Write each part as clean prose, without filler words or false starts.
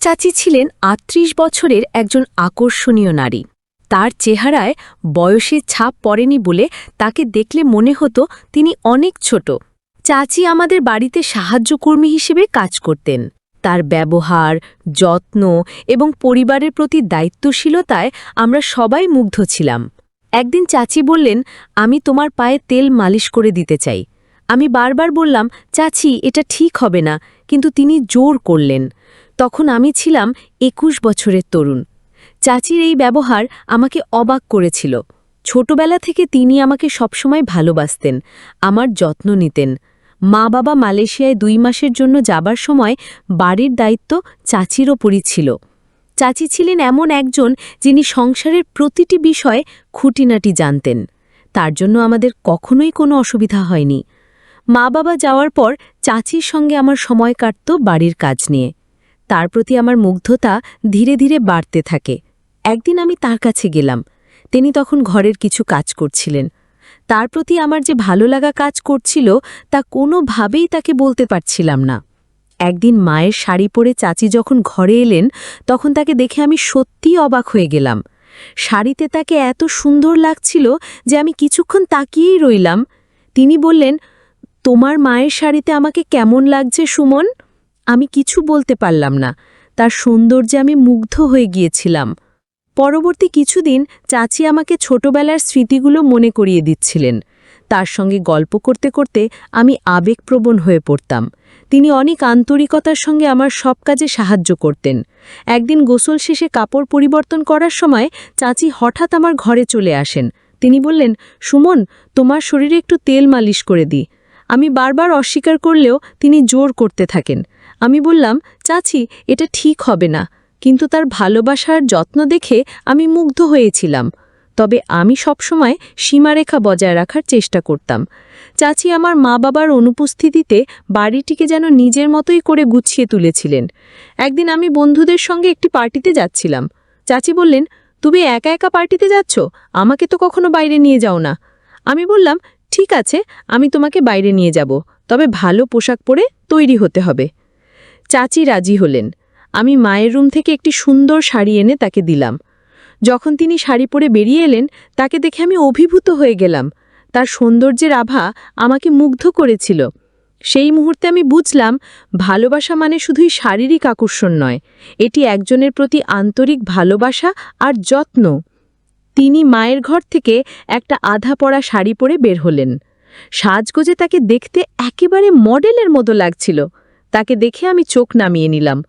চাচি ছিলেন ৩৮ বছরের একজন আকর্ষণীয় নারী। তার চেহারায় বয়সের ছাপ পড়েনি বলে তাকে দেখলে মনে হতো তিনি অনেক ছোট। চাচি আমাদের বাড়িতে সাহায্যকর্মী হিসেবে কাজ করতেন। তার ব্যবহার, যত্ন এবং পরিবারের প্রতি দায়িত্বশীলতায় আমরা সবাই মুগ্ধ ছিলাম। একদিন চাচি বললেন, আমি তোমার পায়ে তেল মালিশ করে দিতে চাই। আমি বারবার বললাম, চাচি এটা ঠিক হবে না, কিন্তু তিনি জোর করলেন। তখন আমি ছিলাম ২১ বছরের তরুণ। চাচির এই ব্যবহার আমাকে অবাক করেছিল। ছোটবেলা থেকে তিনি আমাকে সবসময় ভালোবাসতেন, আমার যত্ন নিতেন। মা-বাবা মালয়েশিয়ায় ২ মাসের জন্য যাবার সময় বাড়ির দায়িত্ব চাচির ওপরই ছিল। চাচি ছিলেন এমন একজন যিনি সংসারের প্রতিটি বিষয় খুঁটিনাটি জানতেন। তার জন্য আমাদের কখনোই কোনো অসুবিধা হয়নি। মা-বাবা যাওয়ার পর চাচির সঙ্গে আমার সময় কাটত বাড়ির কাজ নিয়ে। তার প্রতি আমার মুগ্ধতা ধীরে ধীরে বাড়তে থাকে। একদিন আমি তার কাছে গেলাম। তিনি তখন ঘরের কিছু কাজ করছিলেন। তার প্রতি আমার যে ভালো লাগা কাজ করছিল তা কোনোভাবেই তাকে বলতে পারছিলাম না। একদিন মায়ের শাড়ি পরে চাচি যখন ঘরে এলেন, তখন তাকে দেখে আমি সত্যিই অবাক হয়ে গেলাম। শাড়িতে তাকে এত সুন্দর লাগছিল যে আমি কিছুক্ষণ তাকিয়েই রইলাম। তিনি বললেন, তোমার মায়ের শাড়িতে আমাকে কেমন লাগছে সুমন? আমি কিছু বলতে পারলাম না। তার সৌন্দর্যে আমি মুগ্ধ হয়ে গিয়েছিলাম। পরবর্তী কিছুদিন চাচি আমাকে ছোটবেলার স্মৃতিগুলো মনে করিয়ে দিচ্ছিলেন। তার সঙ্গে গল্প করতে করতে আমি আবেগপ্রবণ হয়ে পড়তাম। তিনি অনেক আন্তরিকতার সঙ্গে আমার সব কাজে সাহায্য করতেন। একদিন গোসল শেষে কাপড় পরিবর্তন করার সময় চাচি হঠাৎ আমার ঘরে চলে আসেন। তিনি বললেন, সুমন, তোমার শরীরে একটু তেল মালিশ করে দিই। আমি বারবার অস্বীকার করলেও তিনি জোর করতে থাকেন। আমি বললাম, চাচি এটা ঠিক হবে না, কিন্তু তার ভালোবাসার যত্ন দেখে আমি মুগ্ধ হয়েছিলাম। তবে আমি সবসময় সীমারেখা বজায় রাখার চেষ্টা করতাম। চাচি আমার মা-বাবার অনুপস্থিতিতে বাড়িটিকে যেন নিজের মতোই করে গুছিয়ে তুলেছিলেন। একদিন আমি বন্ধুদের সঙ্গে একটি পার্টিতে যাচ্ছিলাম। চাচি বললেন, তুমি একা একা পার্টিতে যাচ্ছ? আমাকে তো কখনো বাইরে নিয়ে যাও না। আমি বললাম, ঠিক আছে, আমি তোমাকে বাইরে নিয়ে যাব, তবে ভালো পোশাক পরে তৈরি হতে হবে। চাচি রাজি হলেন। আমি মায়ের রুম থেকে একটি সুন্দর শাড়ি এনে তাকে দিলাম। যখন তিনি শাড়ি পরে বেরিয়ে এলেন, তাকে দেখে আমি অভিভূত হয়ে গেলাম। তার সৌন্দর্যের আভা আমাকে মুগ্ধ করেছিল। সেই মুহূর্তে আমি বুঝলাম, ভালোবাসা মানে শুধুই শারীরিক আকর্ষণ নয়, এটি একজনের প্রতি আন্তরিক ভালোবাসা আর যত্ন। তিনি মায়ের ঘর থেকে একটা আধা পরা শাড়ি পরে বের হলেন। সাজগোজে তাকে দেখতে একেবারে মডেলের মতো লাগছিল। তাকে দেখে আমি চোখ নামিয়ে নিলাম।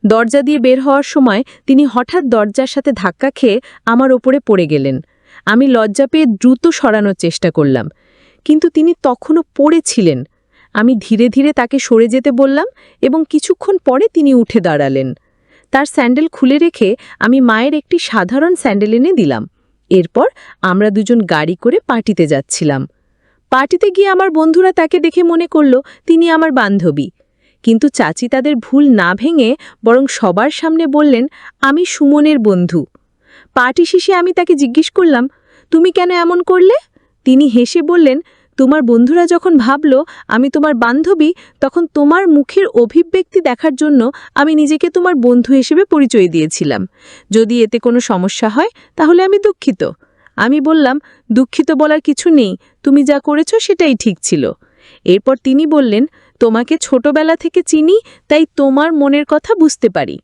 দরজা দিয়ে বের হওয়ার সময় তিনি হঠাৎ দরজার সাথে ধাক্কা খেয়ে আমার ওপরে পড়ে গেলেন। আমি লজ্জা পেয়ে দ্রুত সরানোর চেষ্টা করলাম, কিন্তু তিনি তখনও পড়েছিলেন। আমি ধীরে ধীরে তাকে সরে যেতে বললাম এবং কিছুক্ষণ পরে তিনি উঠে দাঁড়ালেন। তার স্যান্ডেল খুলে রেখে আমি মায়ের একটি সাধারণ স্যান্ডেল এনে দিলাম। এরপর আমরা দুজন গাড়ি করে পার্টিতে যাচ্ছিলাম। পার্টিতে গিয়ে আমার বন্ধুরা তাকে দেখে মনে করল তিনি আমার বান্ধবী। কিন্তু চাচি তাদের ভুল না ভেঙে বরং সবার সামনে বললেন, আমি সুমনের বন্ধু। পার্টি শেষে আমি তাকে জিজ্ঞেস করলাম, তুমি কেন এমন করলে? তিনি হেসে বললেন, তোমার বন্ধুরা যখন ভাবল আমি তোমার বান্ধবী, তখন তোমার মুখের অভিব্যক্তি দেখার জন্য আমি নিজেকে তোমার বন্ধু হিসেবে পরিচয় দিয়েছিলাম। যদি এতে কোনো সমস্যা হয় তাহলে আমি দুঃখিত। আমি বললাম, দুঃখিত বলার কিছু নেই, তুমি যা করেছ সেটাই ঠিক ছিল। এরপর তিনি বললেন, তোমাকে ছোটবেলা থেকে চিনি, তাই তোমার মনের কথা বুঝতে পারি।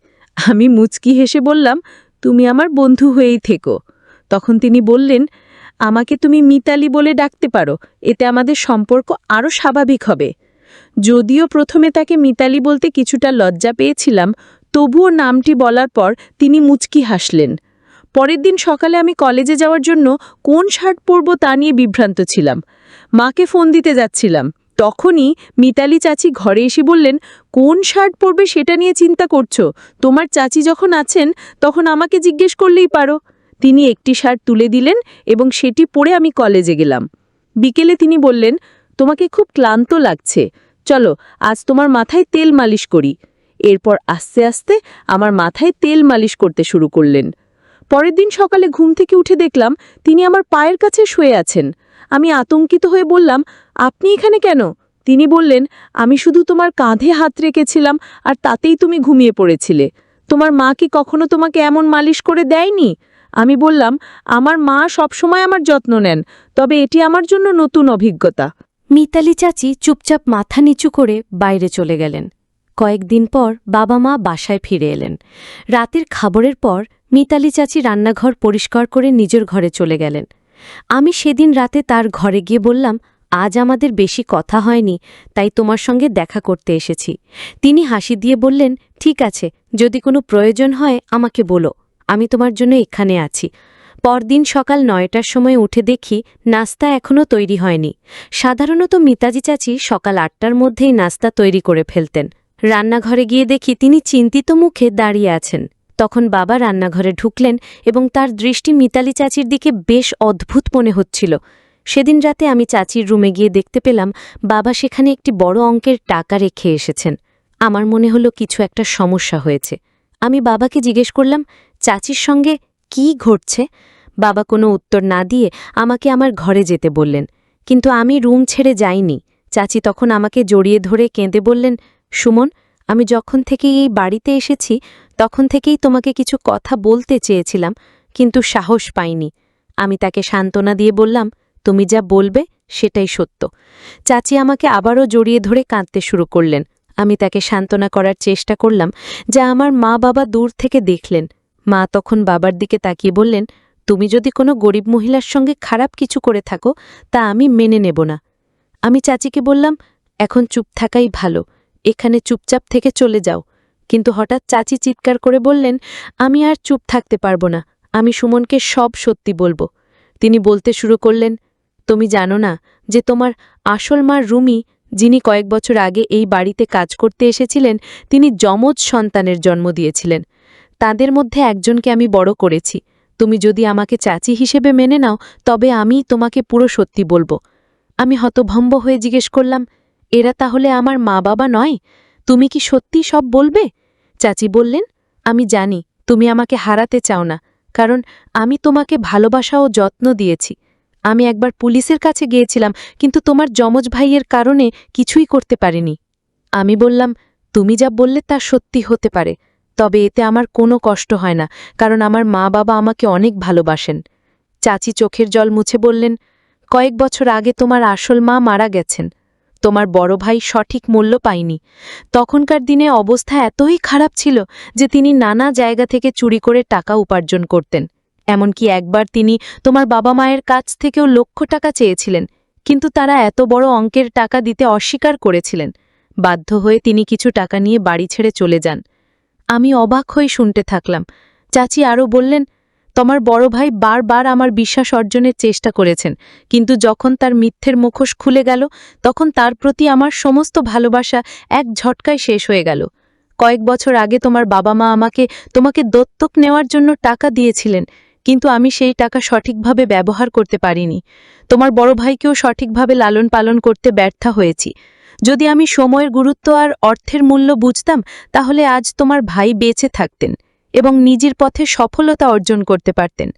আমি মুচকি হেসে বললাম, তুমি আমার বন্ধু হয়েই থেকো। তখন তিনি বললেন, আমাকে তুমি মিতালি বলে ডাকতে পারো, এতে আমাদের সম্পর্ক আরও স্বাভাবিক হবে। যদিও প্রথমে তাকে মিতালি বলতে কিছুটা লজ্জা পেয়েছিলাম, তবুও নামটি বলার পর তিনি মুচকি হাসলেন। পরের দিন সকালে আমি কলেজে যাওয়ার জন্য কোন শার্ট পরব তা নিয়ে বিভ্রান্ত ছিলাম। মাকে ফোন দিতে যাচ্ছিলাম। তখনই মিতালি চাচি ঘরে এসে বললেন, কোন শার্ট পরবে সেটা নিয়ে চিন্তা করছো? তোমার চাচি যখন আছেন তখন আমাকে জিজ্ঞেস করলেই পারো। তিনি একটি শার্ট তুলে দিলেন এবং সেটি পরে আমি কলেজে গেলাম। বিকেলে তিনি বললেন, তোমাকে খুব ক্লান্ত লাগছে, চলো আজ তোমার মাথায় তেল মালিশ করি। এরপর আস্তে আস্তে আমার মাথায় তেল মালিশ করতে শুরু করলেন। পরের দিন সকালে ঘুম থেকে উঠে দেখলাম তিনি আমার পায়ের কাছে শুয়ে আছেন। আমি আতঙ্কিত হয়ে বললাম, আপনি এখানে কেন? তিনি বললেন, আমি শুধু তোমার কাঁধে হাত রেখেছিলাম আর তাতেই তুমি ঘুমিয়ে পড়েছিলে। তোমার মা কি কখনো তোমাকে এমন মালিশ করে দেয়নি? আমি বললাম, আমার মা সবসময় আমার যত্ন নেন, তবে এটি আমার জন্য নতুন অভিজ্ঞতা। মিতালি চাচি চুপচাপ মাথা নিচু করে বাইরে চলে গেলেন। কয়েকদিন পর বাবা মা বাসায় ফিরে এলেন। রাতের খাবারের পর মিতালি চাচি রান্নাঘর পরিষ্কার করে নিজের ঘরে চলে গেলেন। আমি সেদিন রাতে তার ঘরে গিয়ে বললাম, আজ আমাদের বেশি কথা হয়নি, তাই তোমার সঙ্গে দেখা করতে এসেছি। তিনি হাসি দিয়ে বললেন, ঠিক আছে, যদি কোনো প্রয়োজন হয় আমাকে বলো, আমি তোমার জন্য এখানে আছি। পরদিন সকাল ৯টার সময় উঠে দেখি নাস্তা এখনও তৈরি হয়নি। সাধারণত মিতাজি চাচি সকাল ৮টার মধ্যেই নাস্তা তৈরি করে ফেলতেন। রান্নাঘরে গিয়ে দেখি তিনি চিন্তিত মুখে দাঁড়িয়ে আছেন। তখন বাবা রান্নাঘরে ঢুকলেন এবং তার দৃষ্টি মিতালি চাচির দিকে বেশ অদ্ভুত মনে হচ্ছিল। সেদিন রাতে আমি চাচির রুমে গিয়ে দেখতে পেলাম বাবা সেখানে একটি বড় অঙ্কের টাকা রেখে এসেছেন। আমার মনে হলো কিছু একটা সমস্যা হয়েছে। আমি বাবাকে জিজ্ঞেস করলাম, চাচির সঙ্গে কি ঘটছে? বাবা কোনো উত্তর না দিয়ে আমাকে আমার ঘরে যেতে বললেন, কিন্তু আমি রুম ছেড়ে যাইনি। চাচি তখন আমাকে জড়িয়ে ধরে কেঁদে বললেন, সুমন, আমি যখন থেকে এই বাড়িতে এসেছি তখন থেকেই তোমাকে কিছু কথা বলতে চেয়েছিলাম, কিন্তু সাহস পাইনি। আমি তাকে সান্ত্বনা দিয়ে বললাম, তুমি যা বলবে সেটাই সত্য। চাচি আমাকে আবারও জড়িয়ে ধরে কাঁদতে শুরু করলেন। আমি তাকে সান্ত্বনা করার চেষ্টা করলাম, যা আমার মা বাবা দূর থেকে দেখলেন। মা তখন বাবার দিকে তাকিয়ে বললেন, তুমি যদি কোনো গরিব মহিলার সঙ্গে খারাপ কিছু করে থাকো তা আমি মেনে নেব না। আমি চাচিকে বললাম, এখন চুপ থাকাই ভালো, এখানে চুপচাপ থেকে চলে যাও। কিন্তু হঠাৎ চাচি চিৎকার করে বললেন, আমি আর চুপ থাকতে পারবো না, আমি সুমনকে সব সত্যি বলবো। তিনি বলতে শুরু করলেন, তুমি জানো না যে তোমার আসল মা রুমি, যিনি কয়েক বছর আগে এই বাড়িতে কাজ করতে এসেছিলেন, তিনি যমজ সন্তানের জন্ম দিয়েছিলেন। তাদের মধ্যে একজনকে আমি বড় করেছি। তুমি যদি আমাকে চাচি হিসেবে মেনে নাও তবে আমি তোমাকে পুরো সত্যি বলবো। আমি হতভম্ব হয়ে জিজ্ঞেস করলাম, এরা তাহলে আমার মা বাবা নয়? তুমি কি সত্যি সব বলবে? চাচি বললেন, আমি জানি তুমি আমাকে হারাতে চাও না, কারণ আমি তোমাকে ভালোবাসা ও যত্ন দিয়েছি। আমি একবার পুলিশের কাছে গিয়েছিলাম, কিন্তু তোমার যমজ ভাইয়ের কারণে কিছুই করতে পারিনি। আমি বললাম, তুমি যা বললে তা সত্যি হতে পারে, তবে এতে আমার কোনো কষ্ট হয় না, কারণ আমার মা বাবা আমাকে অনেক ভালোবাসেন। চাচি চোখের জল মুছে বললেন, কয়েক বছর আগে তোমার আসল মা মারা গেছেন। তোমার বড় ভাই সঠিক মূল্য পায়নি। তখনকার দিনে অবস্থা এতই খারাপ ছিল যে তিনি নানা জায়গা থেকে চুরি করে টাকা উপার্জন করতেন। এমনকি একবার তিনি তোমার বাবা মায়ের কাছ থেকেও লক্ষ টাকা চেয়েছিলেন, কিন্তু তারা এত বড় অঙ্কের টাকা দিতে অস্বীকার করেছিলেন। বাধ্য হয়ে তিনি কিছু টাকা নিয়ে বাড়ি ছেড়ে চলে যান। আমি অবাক হয়ে শুনতে থাকলাম। চাচি আরও বললেন, তোমার বড় ভাই বারবার আমার বিশ্বাস অর্জনের চেষ্টা করেছেন, কিন্তু যখন তার মিথ্যের মুখোশ খুলে গেল তখন তার প্রতি আমার সমস্ত ভালোবাসা এক ঝটকায় শেষ হয়ে গেল। কয়েক বছর আগে তোমার বাবা মা আমাকে তোমাকে দত্তক নেওয়ার জন্য টাকা দিয়েছিলেন, কিন্তু আমি সেই টাকা সঠিকভাবে ব্যবহার করতে পারিনি। তোমার বড় ভাইকেও সঠিকভাবে লালন পালন করতে ব্যর্থ হয়েছি। যদি আমি সময়ের গুরুত্ব আর অর্থের মূল্য বুঝতাম তাহলে আজ তোমার ভাই বেঁচে থাকতেন এবং নিজের পথে সফলতা অর্জন করতে পারতেন।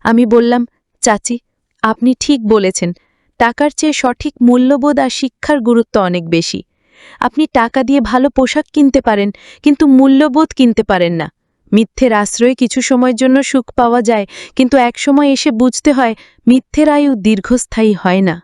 আমি বললাম, চাচি, আপনি ঠিক বলেছেন, টাকার চেয়ে সঠিক মূল্যবোধ আর শিক্ষার গুরুত্ব অনেক বেশি। আপনি টাকা দিয়ে ভালো পোশাক কিনতে পারেন, কিন্তু মূল্যবোধ কিনতে পারেন না। মিথ্যের আশ্রয়ে কিছু সময়ের জন্য সুখ পাওয়া যায়, কিন্তু একসময় এসে বুঝতে হয় মিথ্যের আয়ু দীর্ঘস্থায়ী হয় না।